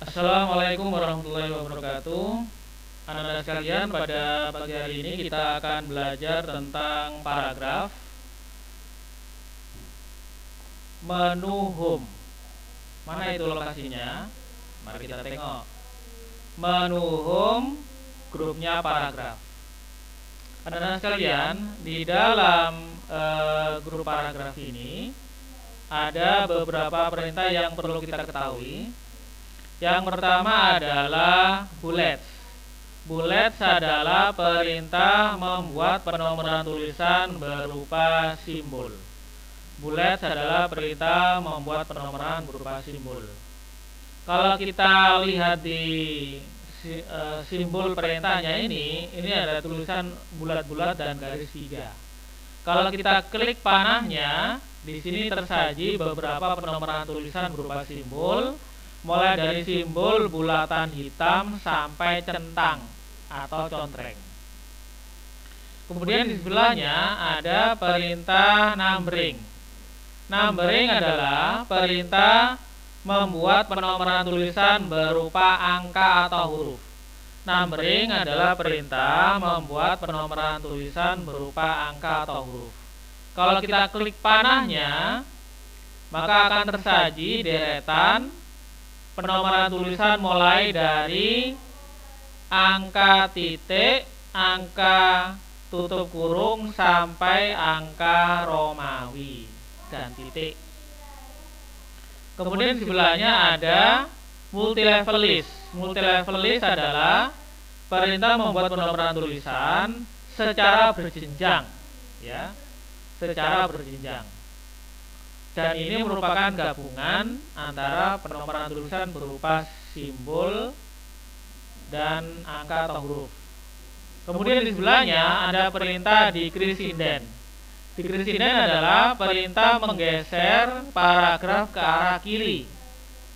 Assalamualaikum warahmatullahi wabarakatuh. Anak-anak sekalian, pada pagi hari ini kita akan belajar tentang paragraf menu home. Mana itu lokasinya? Mari kita tengok. Menu home, grupnya paragraf. Anak-anak sekalian, di dalam grup paragraf ini ada beberapa perintah yang perlu kita ketahui. Yang pertama adalah bullets. Bullets adalah perintah membuat penomoran tulisan berupa simbol. Bullets adalah perintah membuat penomoran berupa simbol. Kalau kita lihat di simbol perintahnya ini ada tulisan bulat-bulat dan garis 3. Kalau kita klik panahnya, di sini tersaji beberapa penomoran tulisan berupa simbol. Mulai dari simbol bulatan hitam sampai centang atau contreng. Kemudian di sebelahnya ada perintah numbering. Numbering adalah perintah membuat penomoran tulisan berupa angka atau huruf. Numbering adalah perintah membuat penomoran tulisan berupa angka atau huruf. Kalau kita klik panahnya, maka akan tersaji deretan penomoran tulisan mulai dari angka titik, angka tutup kurung, sampai angka Romawi dan titik. Kemudian di sebelahnya ada multilevel list. Multilevel list adalah perintah membuat penomoran tulisan secara berjenjang, ya, secara berjenjang. Dan ini merupakan gabungan antara penomoran tulisan berupa simbol dan angka atau huruf. Kemudian di sebelahnya ada perintah decrease indent. Decrease indent adalah perintah menggeser paragraf ke arah kiri.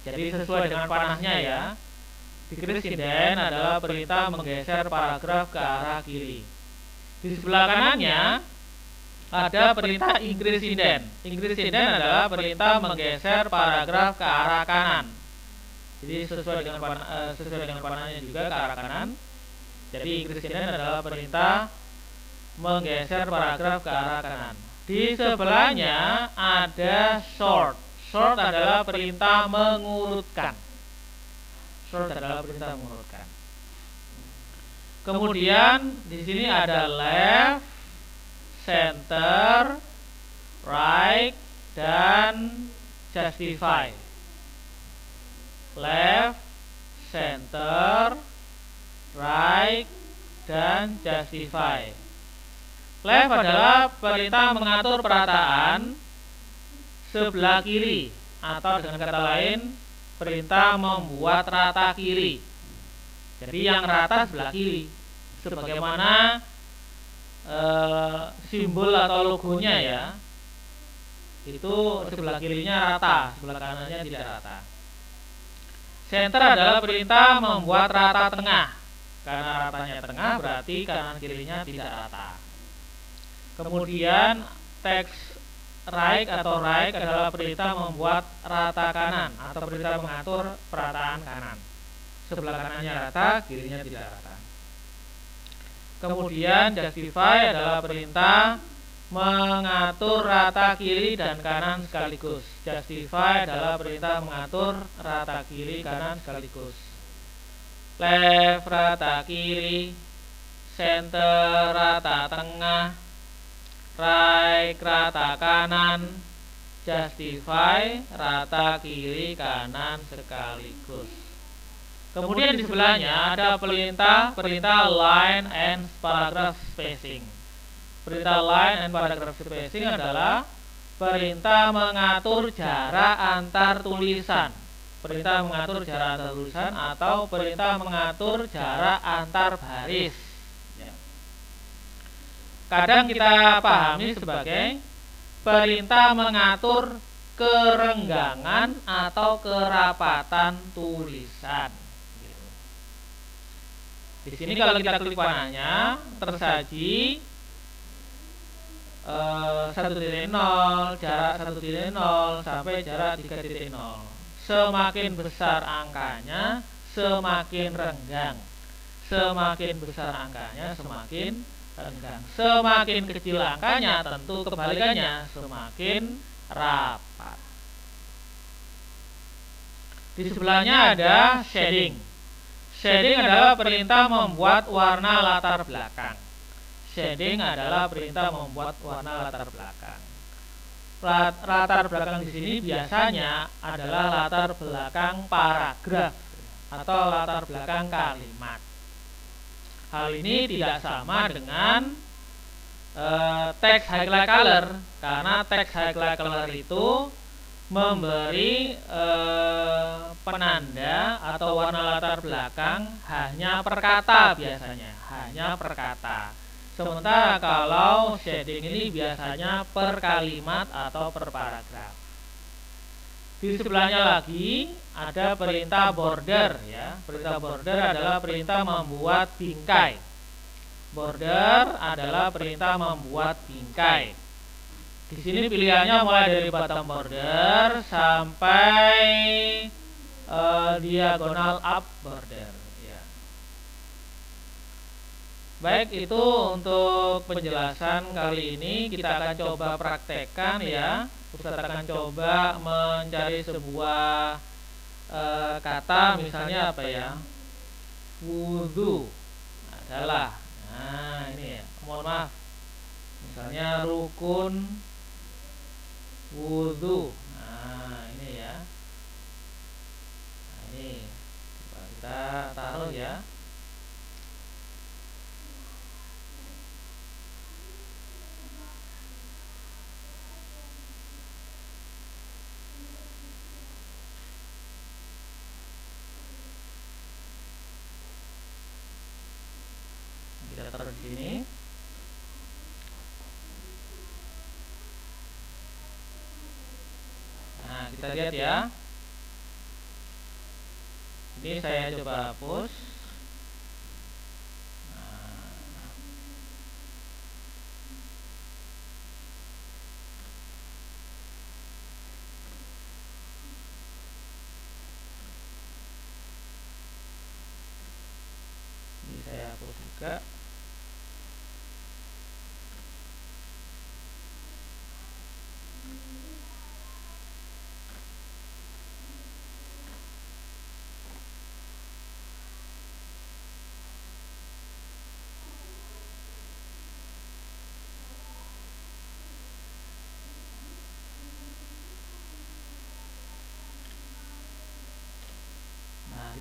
Jadi sesuai dengan panahnya ya. Decrease indent adalah perintah menggeser paragraf ke arah kiri. Di sebelah kanannya ada perintah increase indent. Increase indent adalah perintah menggeser paragraf ke arah kanan. Jadi sesuai dengan panahnya juga ke arah kanan. Jadi increase indent adalah perintah menggeser paragraf ke arah kanan. Di sebelahnya ada sort. Sort adalah perintah mengurutkan. Sort adalah perintah mengurutkan. Kemudian di sini ada left, center, right, dan justify. Left, center, right, dan justify. Left adalah perintah mengatur perataan sebelah kiri, atau dengan kata lain perintah membuat rata kiri. Jadi yang rata sebelah kiri, sebagaimana simbol atau logonya ya, itu sebelah kirinya rata, sebelah kanannya tidak rata. Center adalah perintah membuat rata tengah. Karena ratanya tengah berarti kanan kirinya tidak rata. Kemudian text right atau right adalah perintah membuat rata kanan atau perintah mengatur perataan kanan. Sebelah kanannya rata, kirinya tidak rata. Kemudian justify adalah perintah mengatur rata kiri dan kanan sekaligus. Justify adalah perintah mengatur rata kiri kanan sekaligus. Left rata kiri, center rata tengah, right rata kanan, justify rata kiri kanan sekaligus. Kemudian di sebelahnya ada perintah line and paragraph spacing. Perintah line and paragraph spacing adalah perintah mengatur jarak antar tulisan. Perintah mengatur jarak antar tulisan atau perintah mengatur jarak antar baris. Kadang kita pahami sebagai perintah mengatur kerenggangan atau kerapatan tulisan. Di sini kalau kita klik panahnya tersaji 1.0, jarak 1.0 sampai jarak 3.0. semakin besar angkanya semakin renggang. Semakin besar angkanya semakin renggang. Semakin kecil angkanya tentu kebalikannya semakin rapat. Di sebelahnya ada shading. Shading adalah perintah membuat warna latar belakang. Shading adalah perintah membuat warna latar belakang. Latar belakang di sini biasanya adalah latar belakang paragraf atau latar belakang kalimat. Hal ini tidak sama dengan teks highlight color, karena teks highlight color itu memberi penanda atau warna latar belakang hanya per kata biasanya, hanya per kata. Sementara kalau shading ini biasanya per kalimat atau per paragraf. Di sebelahnya lagi ada perintah border ya. Perintah border adalah perintah membuat bingkai. Border adalah perintah membuat bingkai. Di sini pilihannya mulai dari bottom border sampai diagonal up border ya. Baik, itu untuk penjelasan kali ini. Kita akan coba praktekkan ya. Ustaz akan coba mencari sebuah kata, misalnya apa ya, wudhu adalah, nah ini ya, mohon maaf, misalnya rukun wudhu, nah ini ya, nah ini coba kita taruh ya. Kita taruh di sini. Nah, kita lihat ya. Ini saya coba hapus. Ini saya hapus juga.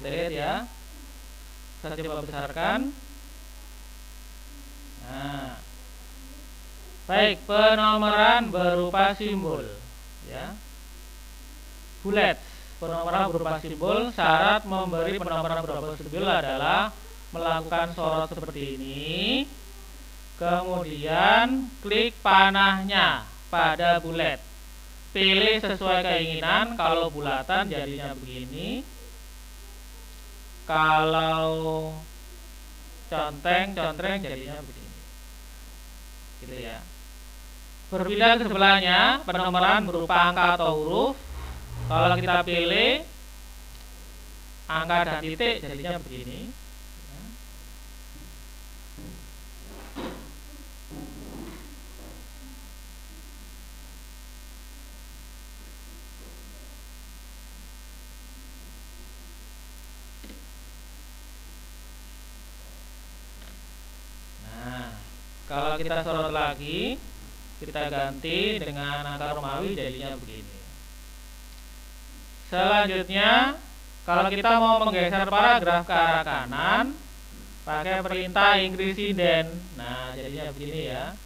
Kita lihat ya. Saya coba besarkan. Nah, baik, penomoran berupa simbol ya. Bullet, penomoran berupa simbol. Syarat memberi penomoran berupa simbol adalah melakukan sorot seperti ini, kemudian klik panahnya pada bullet, pilih sesuai keinginan. Kalau bulatan jadinya begini, kalau contreng jadinya begini, gitu ya. Berpindah ke sebelahnya, penomoran berupa angka atau huruf. Kalau kita pilih angka dan titik jadinya begini. Kalau kita sorot lagi, kita ganti dengan angka Romawi jadinya begini. Selanjutnya, kalau kita mau menggeser paragraf ke arah kanan, pakai perintah increase indent. Nah, jadinya begini ya.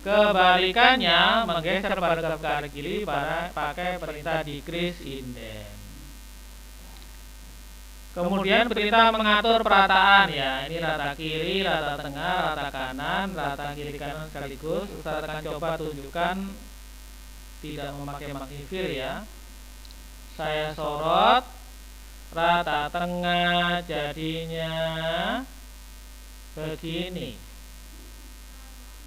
Kebalikannya, menggeser paragraf ke arah kiri, pakai perintah decrease indent. Kemudian perintah mengatur perataan ya. Ini rata kiri, rata tengah, rata kanan, rata kiri kanan sekaligus. Ustaz akan coba tunjukkan tidak memakai magnifir ya. Saya sorot, rata tengah jadinya begini,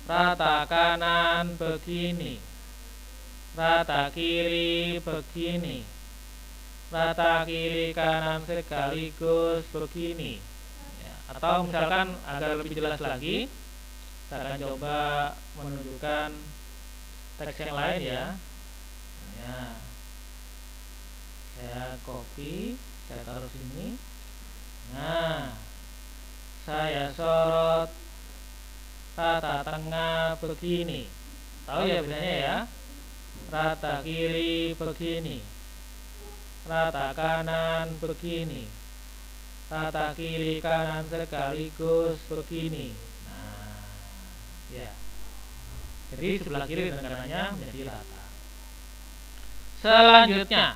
rata kanan begini, rata kiri begini, rata kiri kanan sekaligus begini ya. Atau misalkan agar lebih jelas lagi, kita akan coba menunjukkan teks yang lain ya. Saya copy, saya taruh sini. Nah, saya sorot rata tengah begini. Tahu ya bedanya ya? Rata kiri begini, rata kanan begini, rata kiri kanan sekaligus begini. Nah, ya. Jadi sebelah kiri dan kanannya menjadi rata. Selanjutnya,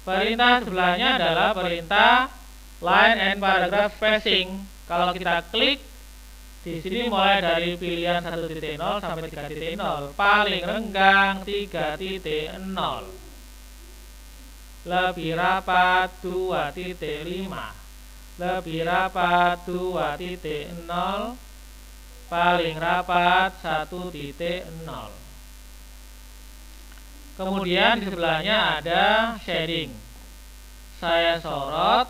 perintah sebelahnya adalah perintah line and paragraph spacing. Kalau kita klik di sini mulai dari pilihan 1.0 sampai 3.0, paling renggang 3.0, lebih rapat 2.5, lebih rapat 2.0, paling rapat 1.0. Kemudian di sebelahnya ada shading. Saya sorot,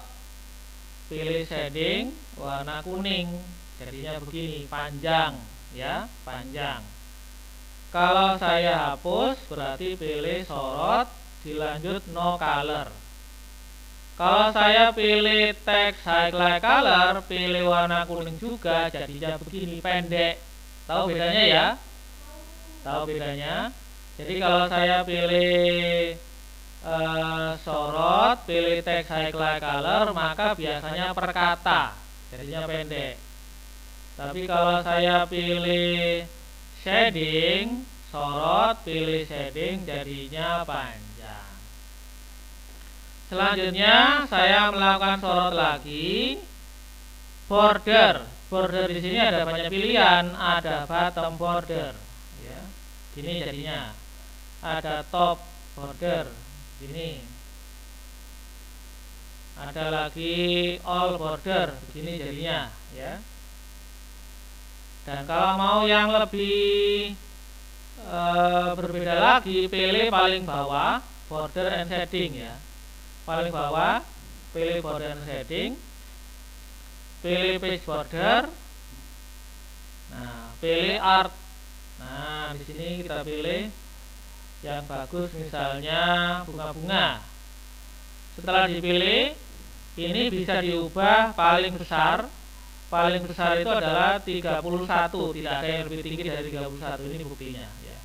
pilih shading warna kuning, jadinya begini, panjang ya, panjang. Kalau saya hapus berarti pilih sorot, dilanjut no color. Kalau saya pilih text highlight color, pilih warna kuning juga, jadinya begini, pendek. Tahu bedanya ya? Tahu bedanya? Jadi kalau saya pilih sorot, pilih text highlight color, maka biasanya per kata, jadinya pendek. Tapi kalau saya pilih shading, sorot, pilih shading, jadinya panjang. Selanjutnya saya melakukan sorot lagi. Border, border di sini ada banyak pilihan, ada bottom border, ya. Ini jadinya. Ada top border, begini. Ada lagi all border, begini jadinya ya. Dan kalau mau yang lebih berbeda lagi, pilih paling bawah border and shading ya. Paling bawah pilih border and shading, pilih page border. Nah, pilih art. Nah, di sini kita pilih yang bagus, misalnya bunga-bunga. Setelah dipilih, ini bisa diubah paling besar. Paling besar itu adalah 31, tidak ada yang lebih tinggi dari 31. Ini buktinya ya.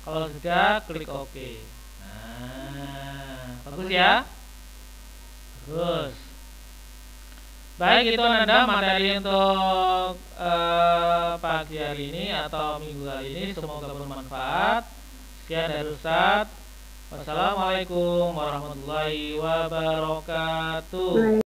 Kalau sudah, klik OK. Nah, bagus ya. Bagus. Baik, itu Anda materi untuk pagi hari ini atau minggu kali ini. Semoga bermanfaat. Sekian dari Ustadz. Wassalamualaikum warahmatullahi wabarakatuh.